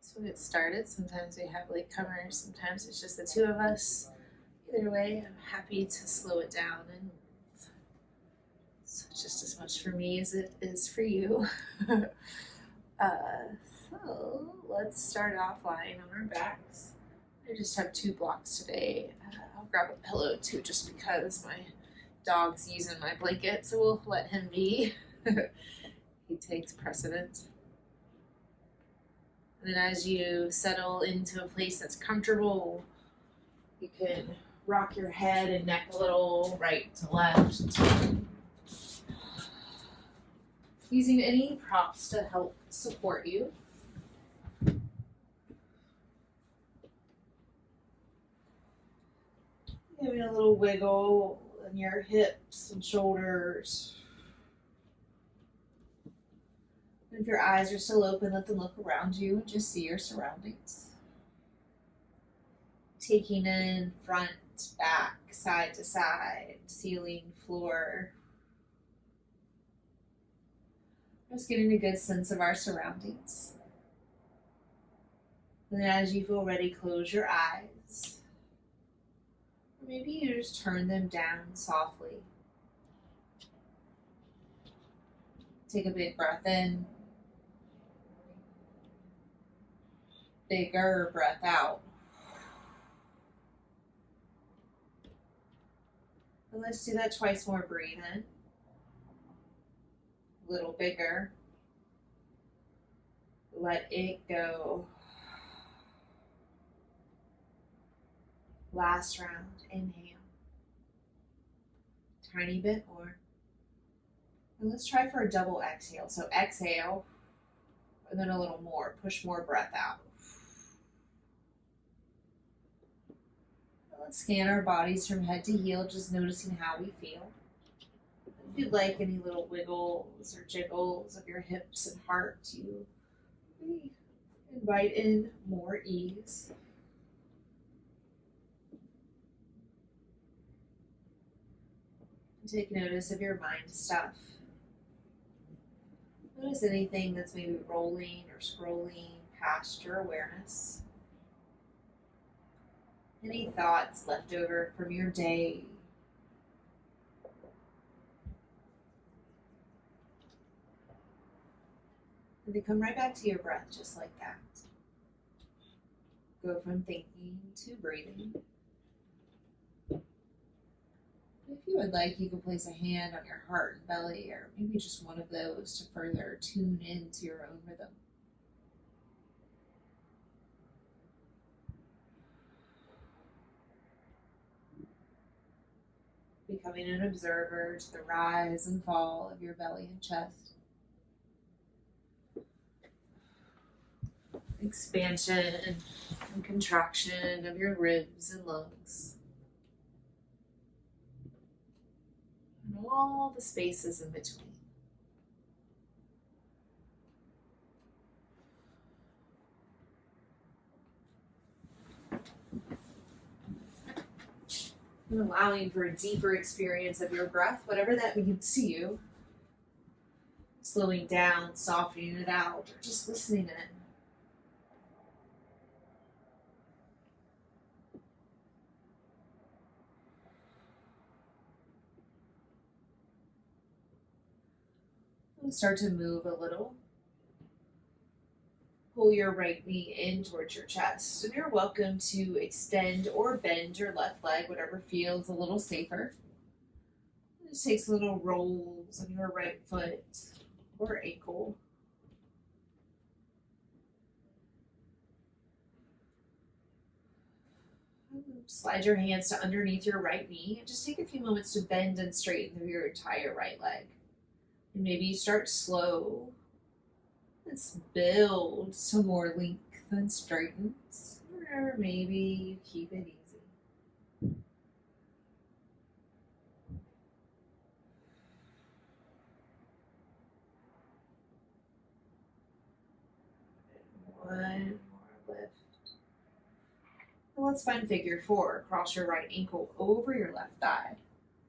So we'll get started. Sometimes we have latecomers, sometimes it's just the two of us. Either way, I'm happy to slow it down, and it's just as much for me as it is for you. So let's start off lying on our backs. I just have 2 blocks today. I'll grab a pillow too, just because my dog's using my blanket, so we'll let him be. He takes precedence. And then as you settle into a place that's comfortable, you can rock your head and neck a little right to left. Using any props to help support you. Giving a little wiggle in your hips and shoulders. If your eyes are still open, let them look around you and just see your surroundings. Taking in front, back, side to side, ceiling, floor. Just getting a good sense of our surroundings. And then as you feel ready, close your eyes. Or maybe you just turn them down softly. Take a big breath in. Bigger breath out. And let's do that twice more. Breathe in. A little bigger. Let it go. Last round. Inhale. Tiny bit more. And let's try for a double exhale. So exhale, and then a little more. Push more breath out. Let's scan our bodies from head to heel, just noticing how we feel. If you'd like any little wiggles or jiggles of your hips and heart, you may invite in more ease. And take notice of your mind stuff. Notice anything that's maybe rolling or scrolling past your awareness. Any thoughts left over from your day. And they come right back to your breath just like that. Go from thinking to breathing. If you would like, you can place a hand on your heart and belly, or maybe just one of those to further tune into your own rhythm. Becoming an observer to the rise and fall of your belly and chest. Expansion and contraction of your ribs and lungs. And all the spaces in between. And allowing for a deeper experience of your breath, whatever that means to you. Slowing down, softening it out, or just listening in. And start to move a little. Pull your right knee in towards your chest, and you're welcome to extend or bend your left leg, whatever feels a little safer. Just takes little rolls on your right foot or ankle. Slide your hands to underneath your right knee, and just take a few moments to bend and straighten your entire right leg. And maybe you start slow. Let's build some more length and straightens, or maybe you keep it easy. One more lift. And let's find figure 4. Cross your right ankle over your left thigh.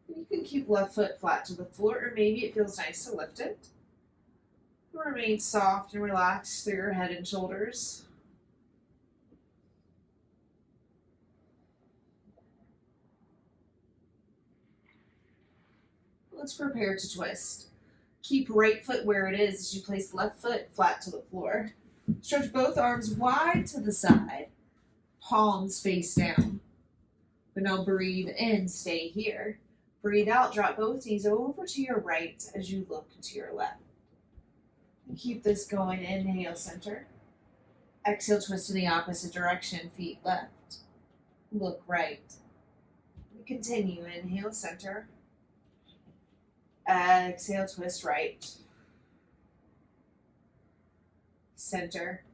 And you can keep left foot flat to the floor, or maybe it feels nice to lift it. Remain soft and relaxed through your head and shoulders. Let's prepare to twist. Keep right foot where it is as you place left foot flat to the floor. Stretch both arms wide to the side, palms face down. But now breathe in, stay here. Breathe out, drop both knees over to your right as you look to your left. And keep this going. Inhale, center. Exhale, twist in the opposite direction, feet left. Look right. Continue. Inhale, center. Exhale, twist right. Center.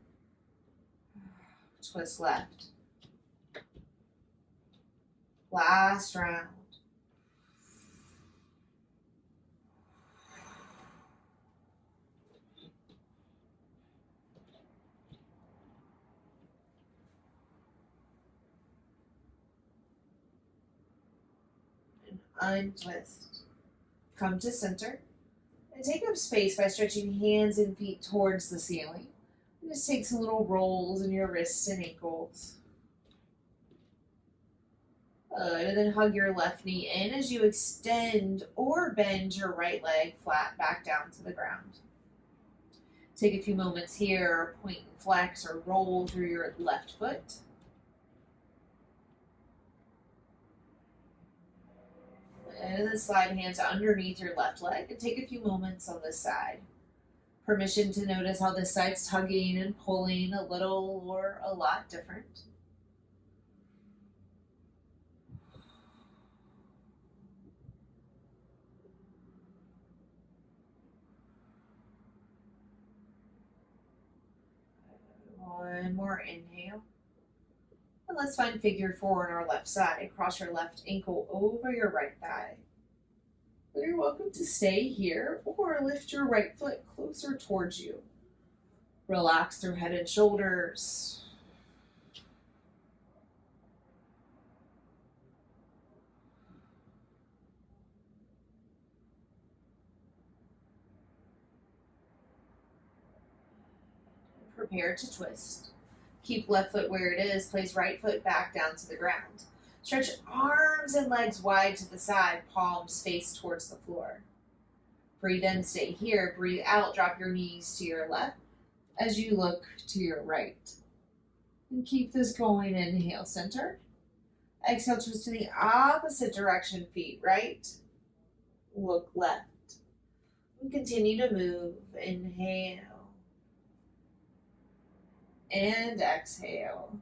Twist left. Last round. Untwist. Come to center and take up space by stretching hands and feet towards the ceiling. And just take some little rolls in your wrists and ankles. And then hug your left knee in as you extend or bend your right leg flat back down to the ground. Take a few moments here, point and flex or roll through your left foot. And then slide hands underneath your left leg and take a few moments on this side. Permission to notice how this side's tugging and pulling a little or a lot different. One more inhale. And let's find figure four on our left side. Cross your left ankle over your right thigh. You're welcome to stay here or lift your right foot closer towards you. Relax through head and shoulders. Prepare to twist. Keep left foot where it is. Place right foot back down to the ground. Stretch arms and legs wide to the side, palms face towards the floor. Breathe in, stay here. Breathe out, drop your knees to your left as you look to your right. And keep this going. Inhale, center. Exhale, twist to the opposite direction, feet right. Look left. And continue to move. Inhale. And exhale.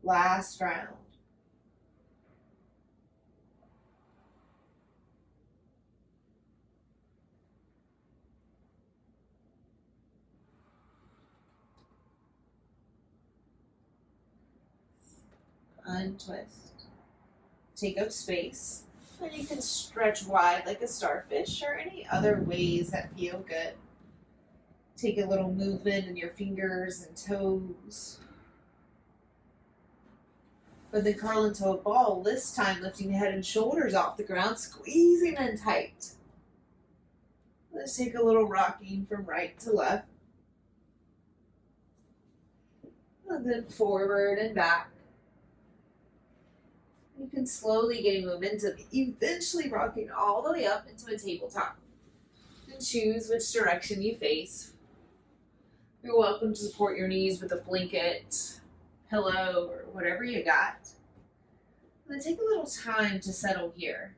Last round. Untwist. Take up space. And you can stretch wide like a starfish or any other ways that feel good. Take a little movement in your fingers and toes. But then curl into a ball, this time lifting head and shoulders off the ground, squeezing in tight. Let's take a little rocking from right to left. And then forward and back. You can slowly gain momentum, eventually rocking all the way up into a tabletop. And choose which direction you face. You're welcome to support your knees with a blanket, pillow, or whatever you got. And then take a little time to settle here.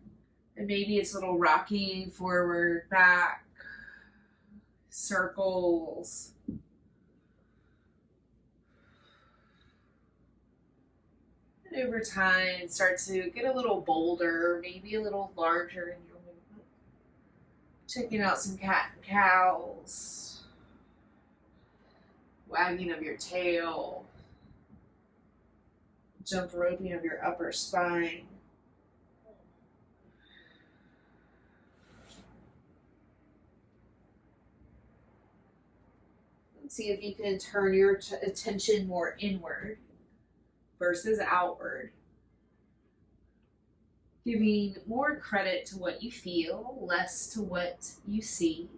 And maybe it's a little rocking forward, back, circles. And over time, start to get a little bolder, maybe a little larger in your movement. Checking out some cat and cows. Wagging of your tail. Jump roping of your upper spine. Let's see if you can turn your attention more inward versus outward. Giving more credit to what you feel, less to what you see.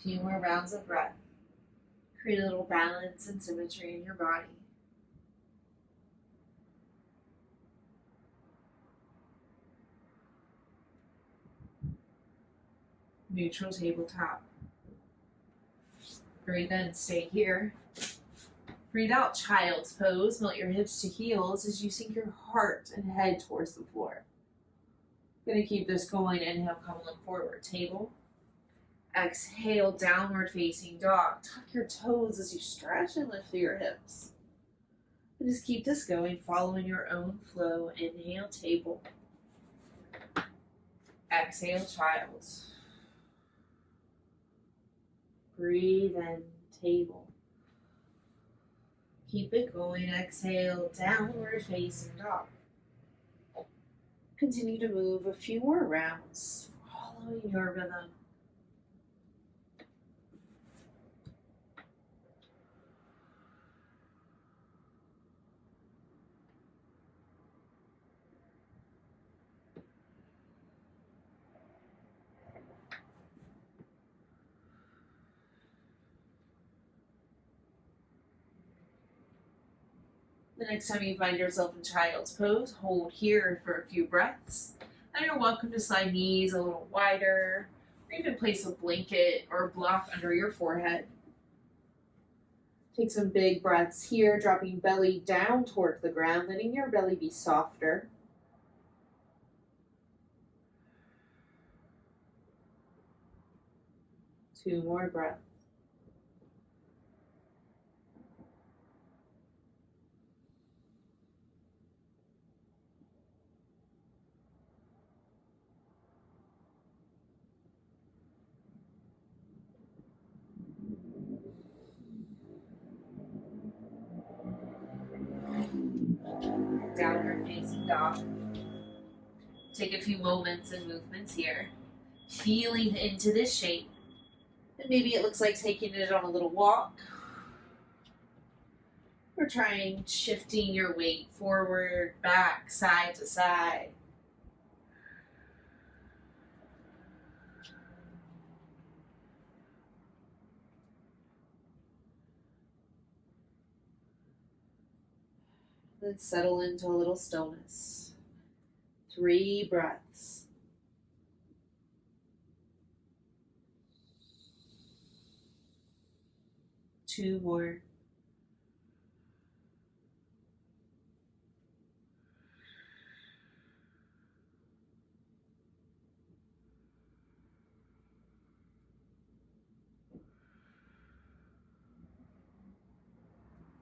few more rounds of breath. Create a little balance and symmetry in your body. Neutral tabletop. Breathe in, stay here. Breathe out, child's pose. Melt your hips to heels as you sink your heart and head towards the floor. Gonna keep this going. Inhale, come on forward, table. Exhale, downward facing dog. Tuck your toes as you stretch and lift through your hips. And just keep this going, following your own flow. Inhale, table. Exhale, child. Breathe in, table. Keep it going. Exhale, downward facing dog. Continue to move a few more rounds, following your rhythm. The next time you find yourself in child's pose, hold here for a few breaths. And you're welcome to slide knees a little wider, or even place a blanket or block under your forehead. Take some big breaths here, dropping belly down towards the ground, letting your belly be softer. Two more breaths. Downward facing dog. Take a few moments and movements here, feeling into this shape. And maybe it looks like taking it on a little walk, or trying shifting your weight forward, back, side to side. Then settle into a little stillness. 3 breaths. Two more.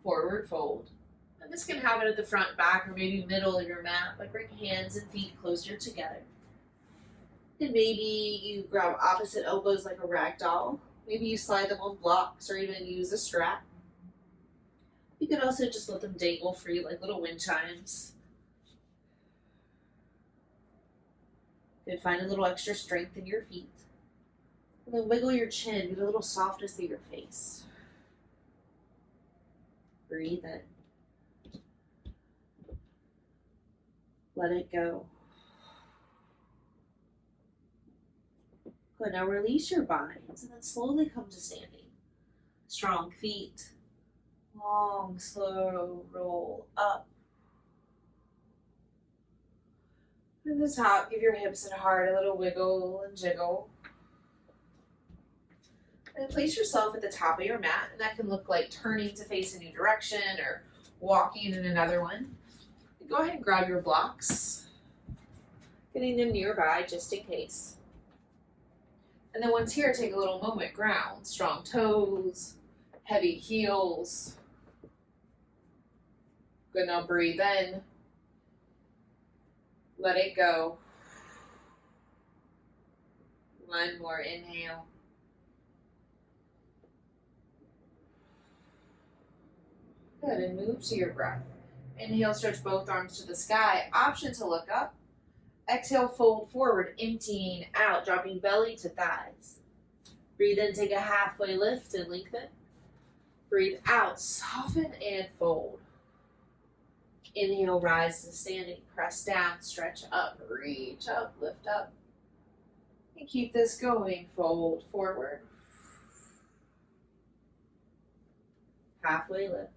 Forward fold. And this can happen at the front, back, or maybe middle of your mat, but bring hands and feet closer together. And maybe you grab opposite elbows like a rag doll. Maybe you slide them on blocks or even use a strap. You could also just let them dangle free like little wind chimes. Good, find a little extra strength in your feet. And then wiggle your chin, get a little softness through your face. Breathe in. Let it go. Good, now release your binds and then slowly come to standing. Strong feet. Long, slow roll up. At the top, give your hips and heart a little wiggle and jiggle. And place yourself at the top of your mat, and that can look like turning to face a new direction or walking in another one. And go ahead and grab your blocks, getting them nearby just in case. And then once here, take a little moment, ground, strong toes, heavy heels. Good, now breathe in. Let it go. One more inhale. Good, and move to your breath. Inhale, stretch both arms to the sky. Option to look up. Exhale, fold forward, emptying out, dropping belly to thighs. Breathe in, take a halfway lift and lengthen. Breathe out, soften and fold. Inhale, rise to standing, press down, stretch up, reach up, lift up. And keep this going, fold forward. Halfway lift.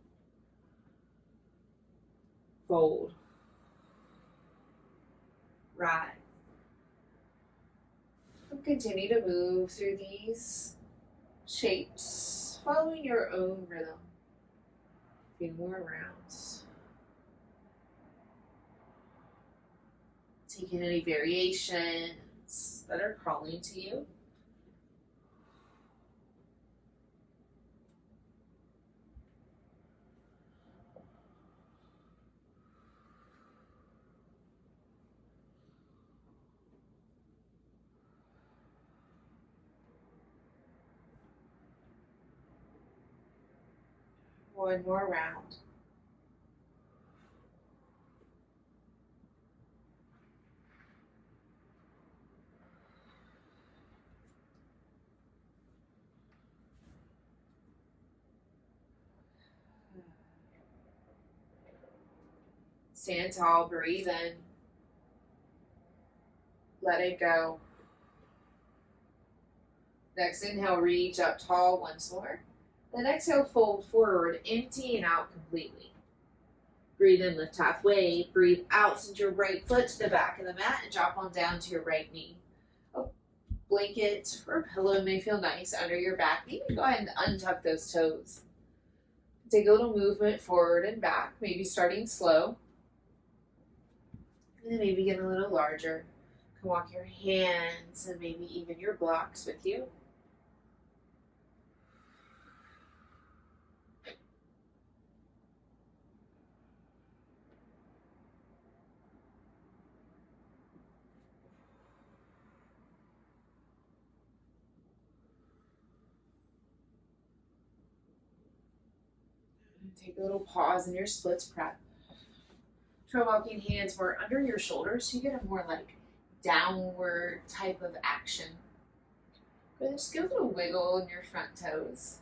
Fold. Rise. And continue to move through these shapes, following your own rhythm. A few more rounds. Taking any variations that are calling to you. One more round. Stand tall, breathe in. Let it go. Next inhale, reach up tall once more. Then exhale, fold forward, emptying out completely. Breathe in, lift halfway. Breathe out, send your right foot to the back of the mat and drop on down to your right knee. A blanket or pillow may feel nice under your back. You can go ahead and untuck those toes. Take a little movement forward and back, maybe starting slow. And then maybe get a little larger. You can walk your hands and maybe even your blocks with you. Take a little pause in your splits prep. Try walking hands more under your shoulders so you get a more like downward type of action. But just give a little wiggle in your front toes.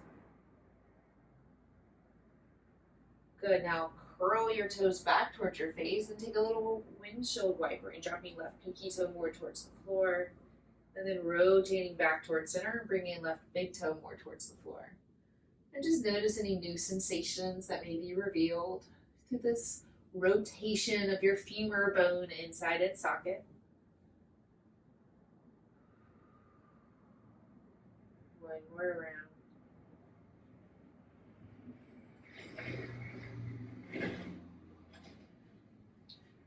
Good, now curl your toes back towards your face and take a little windshield wiper and dropping left pinky toe more towards the floor. And then rotating back towards center and bringing left big toe more towards the floor. And just notice any new sensations that may be revealed through this rotation of your femur bone inside its socket. One more round.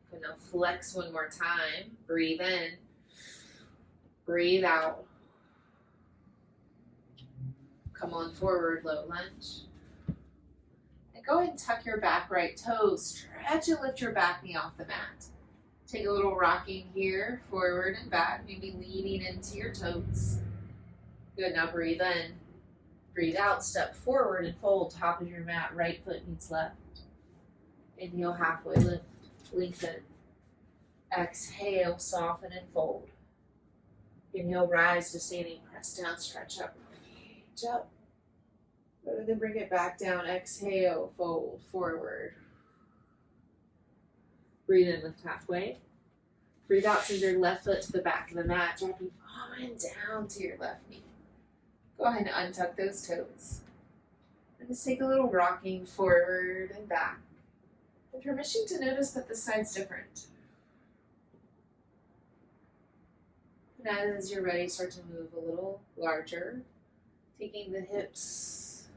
Good, now flex one more time. Breathe in. Breathe out. Come on forward, low lunge. And go ahead and tuck your back right toes. Stretch and lift your back knee off the mat. Take a little rocking here, forward and back, maybe leaning into your toes. Good, now breathe in. Breathe out, step forward and fold top of your mat. Right foot meets left. Inhale, halfway lift, lengthen. Exhale, soften and fold. Inhale, rise to standing, press down, stretch up. Up. And then bring it back down. Exhale, fold forward. Breathe in, lift halfway. Breathe out, send your left foot to the back of the mat, dropping on down to your left knee. Go ahead and untuck those toes. And just take a little rocking forward and back. With permission to notice that this side's different. And as you're ready, start to move a little larger. Taking the hips,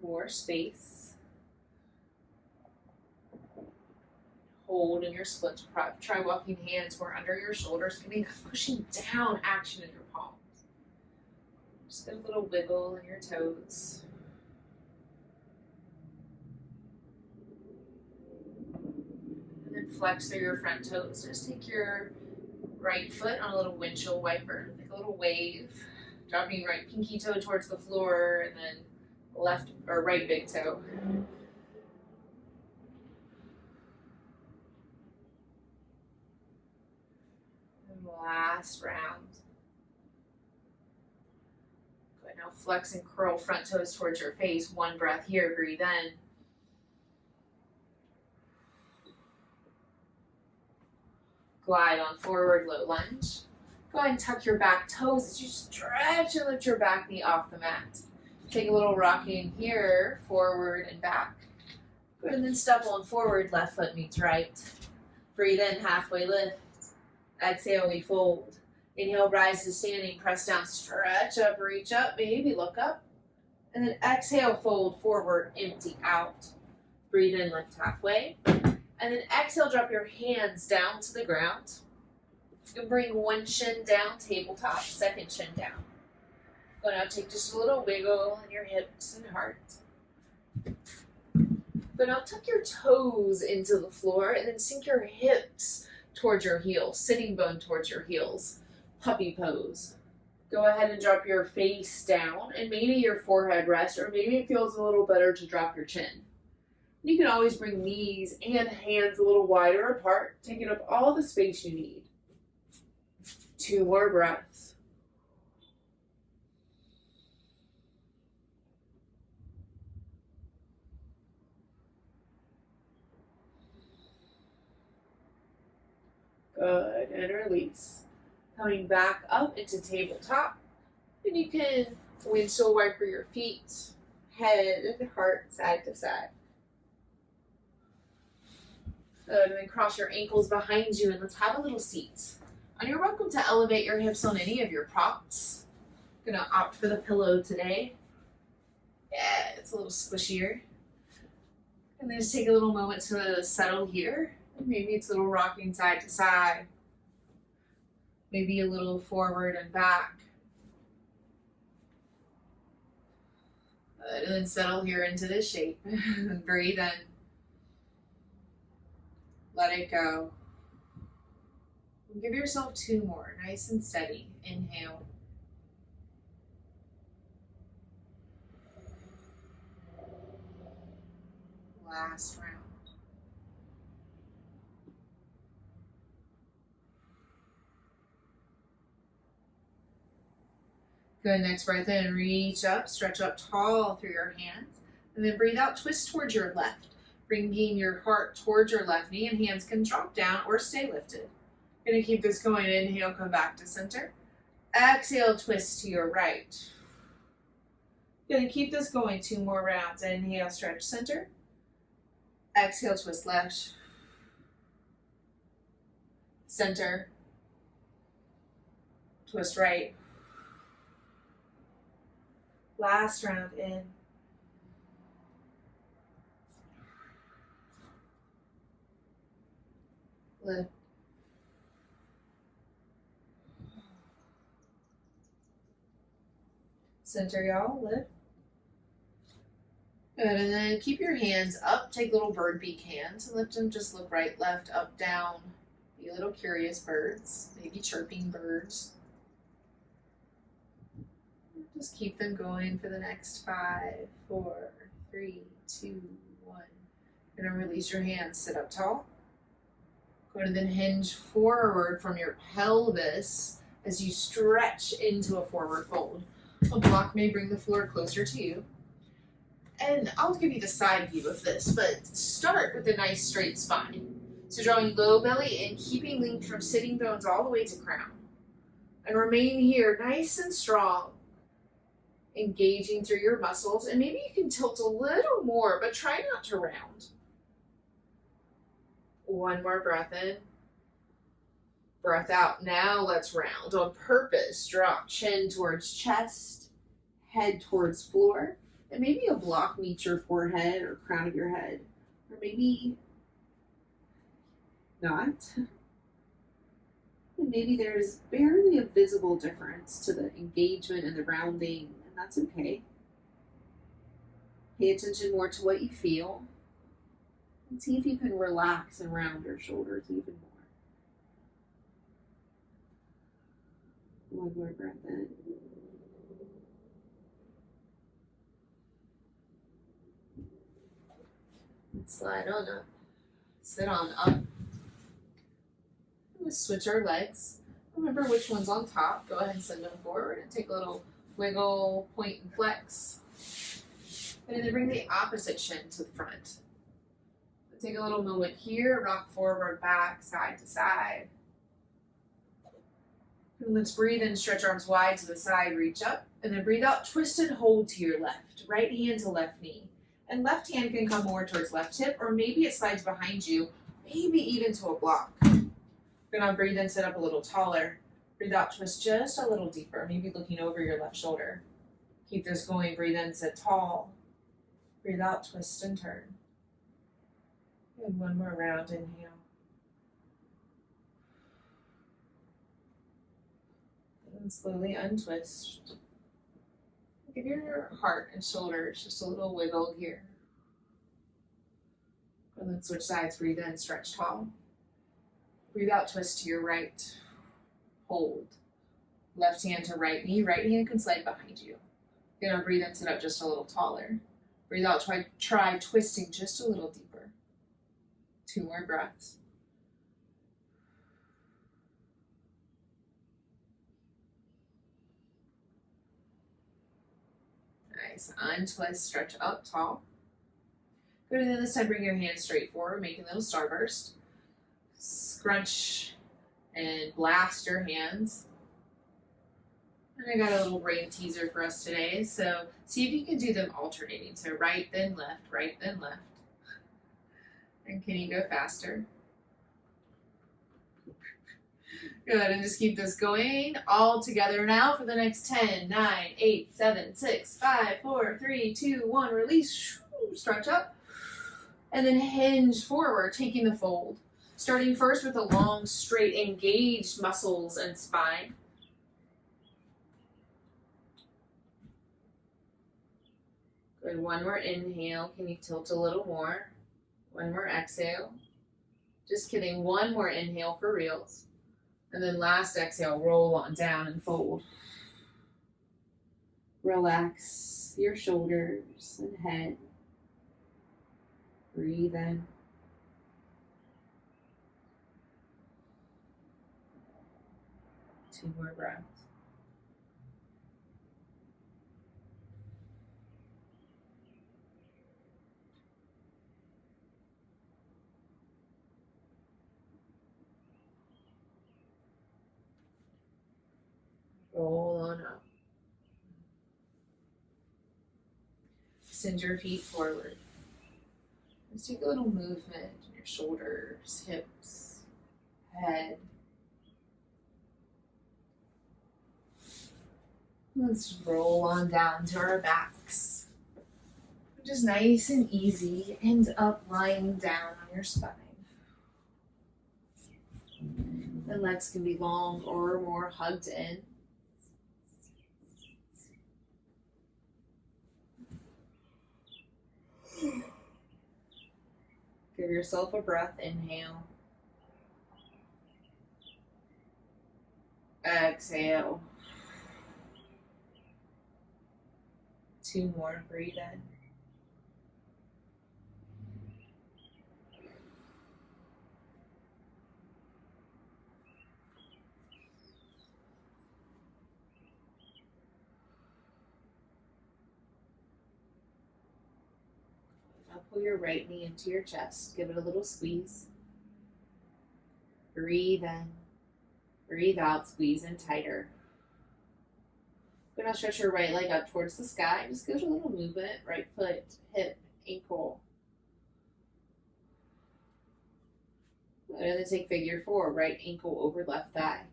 more space. Hold in your splits prep. Try walking hands more under your shoulders, getting that pushing down action in your palms. Just get a little wiggle in your toes. And then flex through your front toes. Just take your right foot on a little windshield wiper, like a little wave. Dropping right pinky toe towards the floor and then left or right big toe. And last round. Good, now flex and curl front toes towards your face. One breath here, breathe in. Glide on forward, low lunge. Go ahead and tuck your back toes as you stretch and lift your back knee off the mat. Take a little rocking here, forward and back. Good, and then step on forward, left foot meets right. Breathe in, halfway lift. Exhale, we fold. Inhale, rise to standing, press down, stretch up, reach up, maybe look up. And then exhale, fold forward, empty out. Breathe in, lift halfway. And then exhale, drop your hands down to the ground. And bring one shin down, tabletop, second shin down. Go now, take just a little wiggle in your hips and heart. Go now, tuck your toes into the floor and then sink your hips towards your heels, sitting bone towards your heels. Puppy pose. Go ahead and drop your face down and maybe your forehead rests, or maybe it feels a little better to drop your chin. You can always bring knees and hands a little wider apart, taking up all the space you need. 2 more breaths. Good, and release. Coming back up into tabletop. And you can windshield wiper your feet, head, heart, side to side. Good, and then cross your ankles behind you and let's have a little seat. And you're welcome to elevate your hips on any of your props. I'm gonna opt for the pillow today. Yeah, it's a little squishier. And then just take a little moment to settle here. Maybe it's a little rocking side to side. Maybe a little forward and back. Good. And then settle here into this shape. Breathe in. Let it go. And give yourself 2 more, nice and steady. Inhale. Last round. Good, next breath in, reach up, stretch up tall through your hands, and then breathe out, twist towards your left. Bringing your heart towards your left knee, and hands can drop down or stay lifted. You're gonna keep this going, inhale, come back to center. Exhale, twist to your right. Gonna keep this going, 2 more rounds. Inhale, stretch center. Exhale, twist left. Center. Twist right. Last round in. Lift. Center, y'all, lift. Good, and then keep your hands up. Take little bird beak hands and lift them. Just look right, left, up, down. Be little curious birds, maybe chirping birds. Just keep them going for the next 5, 4, 3, 2, 1. You're gonna release your hands, sit up tall. Go to then hinge forward from your pelvis as you stretch into a forward fold. A block may bring the floor closer to you. And I'll give you the side view of this, but start with a nice straight spine. So drawing low belly in, keeping length from sitting bones all the way to crown. And remain here nice and strong, engaging through your muscles. And maybe you can tilt a little more, but try not to round. 1 more breath in. Breath out. Now let's round on purpose. Drop chin towards chest, head towards floor, and maybe a block meets your forehead or crown of your head, or maybe not. And maybe there's barely a visible difference to the engagement and the rounding, and that's okay. Pay attention more to what you feel, and see if you can relax and round your shoulders even more. 1 more breath in. And slide on up. Sit on up. Let's switch our legs. Remember which one's on top. Go ahead and send them forward and take a little wiggle, point, and flex. And then bring the opposite shin to the front. Take a little moment here, rock forward, back, side to side. And let's breathe in, stretch arms wide to the side, reach up, and then breathe out, twist and hold to your left. Right hand to left knee. And left hand can come more towards left hip, or maybe it slides behind you, maybe even to a block. We're gonna breathe in, sit up a little taller. Breathe out, twist just a little deeper, maybe looking over your left shoulder. Keep this going, breathe in, sit tall. Breathe out, twist and turn. And one more round, inhale. And slowly untwist. Give your heart and shoulders just a little wiggle here. And then switch sides, breathe in, stretch tall. Breathe out, twist to your right. Hold. Left hand to right knee, right hand can slide behind you. You're gonna breathe in, sit up just a little taller. Breathe out, try twisting just a little deeper. 2 more breaths. Nice. Untwist, stretch up tall. Good, and then this time bring your hands straight forward, making a little starburst. Scrunch and blast your hands. And I got a little brain teaser for us today, so see if you can do them alternating. So right, then left, right, then left. And can you go faster? Good, and just keep this going all together now for the next 10, 9, 8, 7, 6, 5, 4, 3, 2, 1. Release, stretch up, and then hinge forward, taking the fold. Starting first with the long, straight, engaged muscles and spine. Good, one more inhale. Can you tilt a little more? One more exhale. Just kidding, one more inhale for reals. And then last exhale, roll on down and fold. Relax your shoulders and head. Breathe in. Two more breaths. Roll on up. Send your feet forward. Just take a little movement in your shoulders, hips, head. Let's roll on down to our backs. Just nice and easy. End up lying down on your spine. The legs can be long or more hugged in. Give yourself a breath, inhale. Exhale. 2 more, breathe in. Pull your right knee into your chest. Give it a little squeeze. Breathe in. Breathe out. Squeeze in tighter. We're going to stretch your right leg up towards the sky. Just give it a little movement. Right foot, hip, ankle. And then take figure 4. Right ankle over left thigh.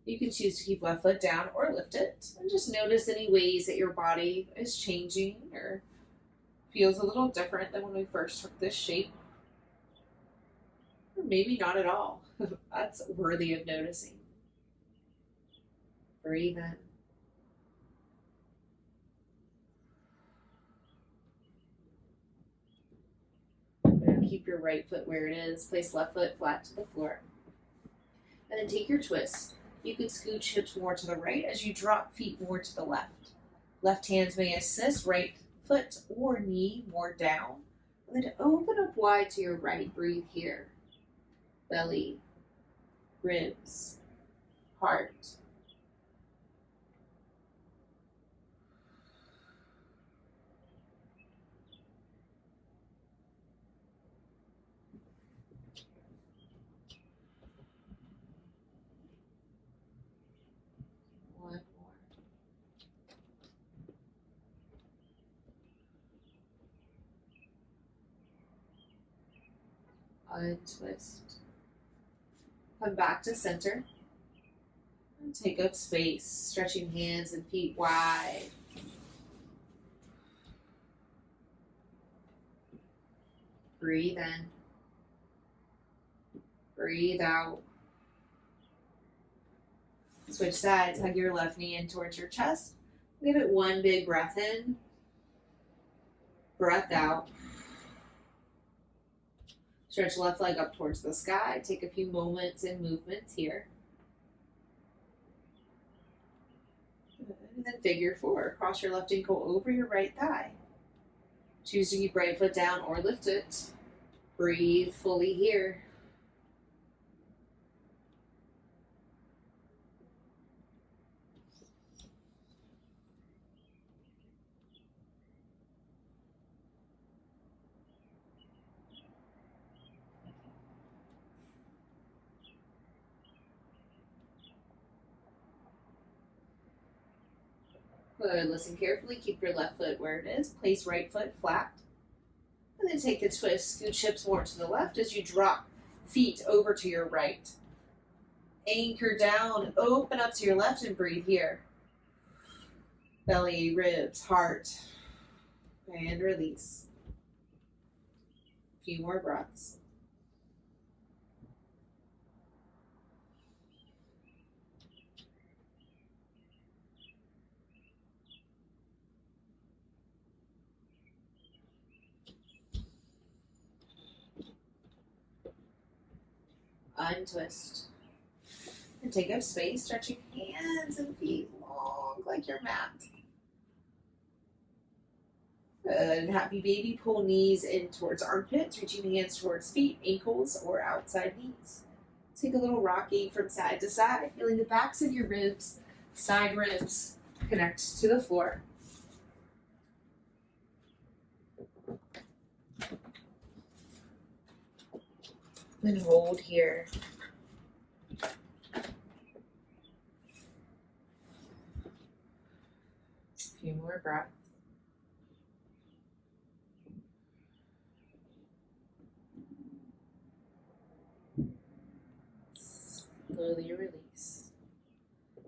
You can choose to keep left foot down or lift it. And just notice any ways that your body is changing or feels a little different than when we first took this shape. Or maybe not at all. That's worthy of noticing. Breathe in. Keep your right foot where it is. Place left foot flat to the floor. And then take your twist. You can scooch hips more to the right as you drop feet more to the left. Left hands may assist, right foot or knee more down. And then open up wide to your right. Breathe here. Belly, ribs, heart. Untwist. Come back to center. And take up space, stretching hands and feet wide. Breathe in. Breathe out. Switch sides. Hug your left knee in towards your chest. Give it one big breath in. Breath out. Stretch left leg up towards the sky. Take a few moments and movements here. And then figure four. Cross your left ankle over your right thigh. Choose to keep right foot down or lift it. Breathe fully here. Good. Listen carefully. Keep your left foot where it is. Place right foot flat. And then take the twist. Scoot hips more to the left as you drop feet over to your right. Anchor down. Open up to your left and breathe here. Belly, ribs, heart. And release. A few more breaths. Untwist. And take up space, stretching hands and feet long like your mat. Good. Happy baby. Pull knees in towards armpits, reaching hands towards feet, ankles, or outside knees. Take a little rocking from side to side, feeling the backs of your ribs, side ribs connect to the floor. Then hold here. A few more breaths. Slowly release.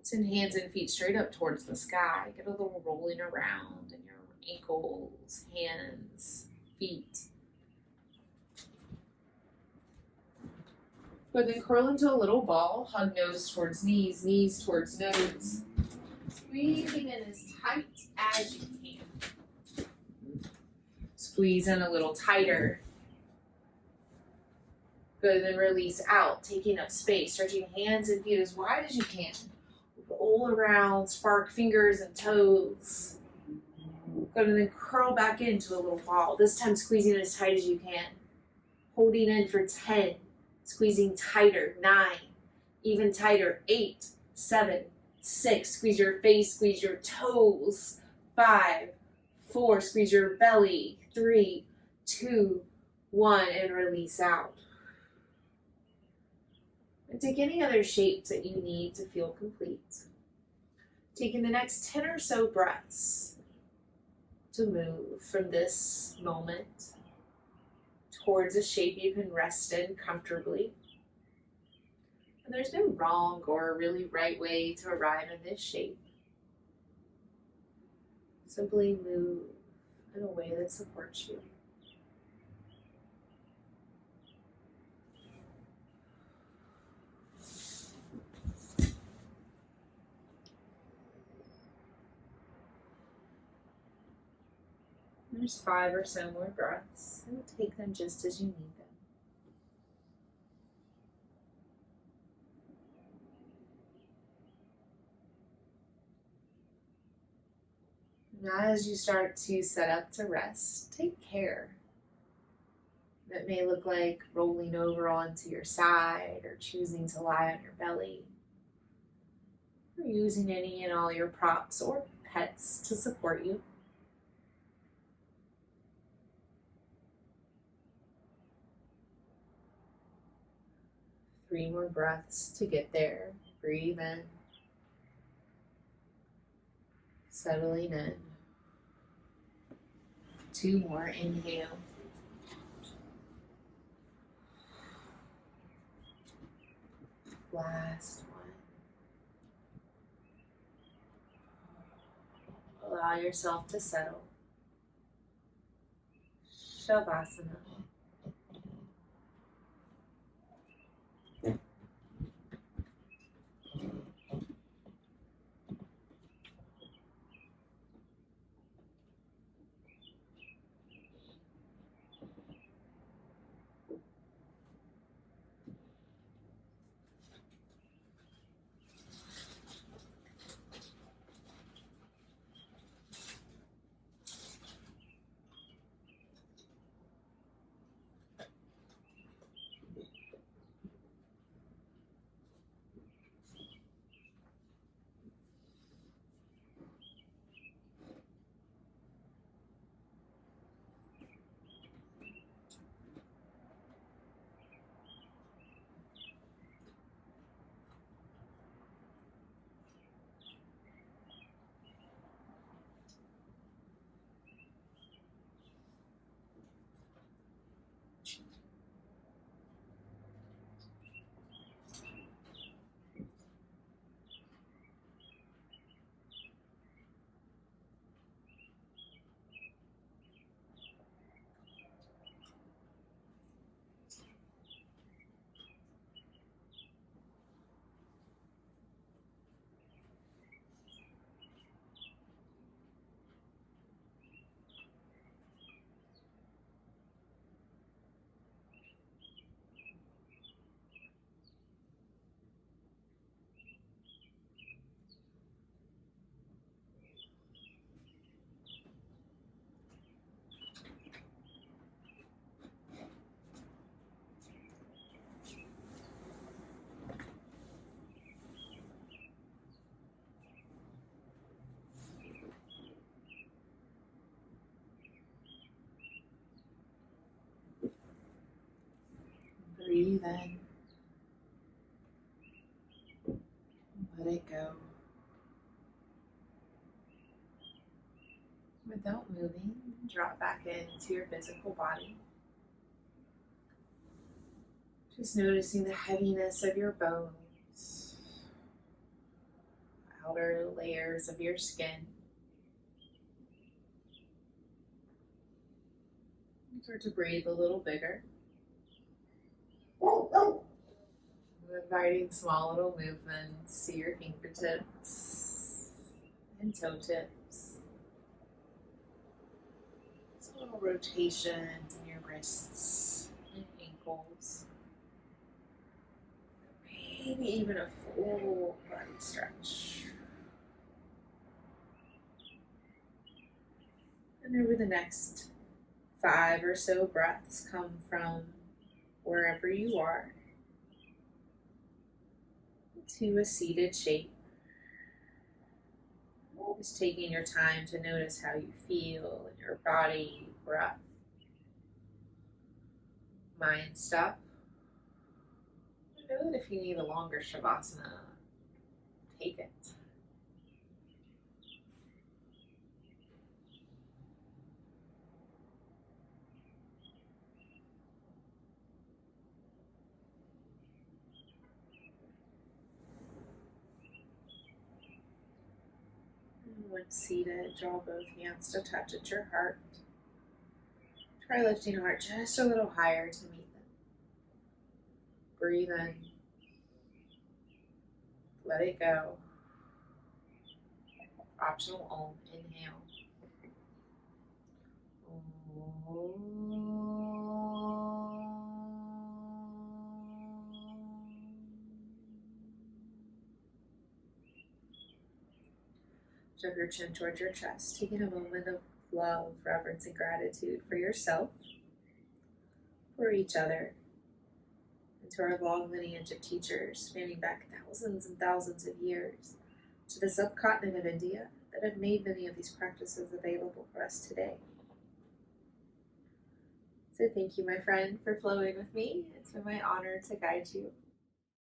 Send hands and feet straight up towards the sky. Get a little rolling around in your ankles, hands, feet. But then curl into a little ball. Hug nose towards knees, knees towards nose. Squeezing in as tight as you can. Squeeze in a little tighter. Good, then release out, taking up space, stretching hands and feet as wide as you can. Roll around, spark fingers and toes. Good, and then curl back into a little ball. This time squeezing as tight as you can. Holding in for 10. Squeezing tighter, 9, even tighter, 8, 7, 6, squeeze your face, squeeze your toes, 5, 4, squeeze your belly, 3, 2, 1, and release out. And take any other shapes that you need to feel complete. Taking the next 10 or so breaths to move from this moment towards a shape you can rest in comfortably. And there's no wrong or really right way to arrive in this shape. Simply move in a way that supports you. There's 5 or so more breaths, and take them just as you need them. Now as you start to set up to rest, take care. That may look like rolling over onto your side or choosing to lie on your belly. Or using any and all your props or pets to support you. Three more breaths to get there. Breathe in. Settling in. 2 more. Inhale. Last one. Allow yourself to settle. Shavasana. Breathe in. Let it go. Without moving, drop back into your physical body. Just noticing the heaviness of your bones, outer layers of your skin. Start to breathe a little bigger. Inviting small little movements to your fingertips and toe tips. Some little rotations in your wrists and ankles. Maybe even a full body stretch. And over the next 5 or so breaths, come from wherever you are to a seated shape. Just taking your time to notice how you feel in your body, breath, mind stuff. Know that if you need a longer Shavasana, take it. When seated, draw both hands to touch at your heart. Try lifting your heart just a little higher to meet them. Breathe in. Let it go. Optional Om. Inhale. Jump your chin towards your chest, taking a moment of love, reverence, and gratitude for yourself, for each other, and to our long lineage of teachers spanning back thousands and thousands of years to the subcontinent of India that have made many of these practices available for us today. So thank you, my friend, for flowing with me. It's been my honor to guide you.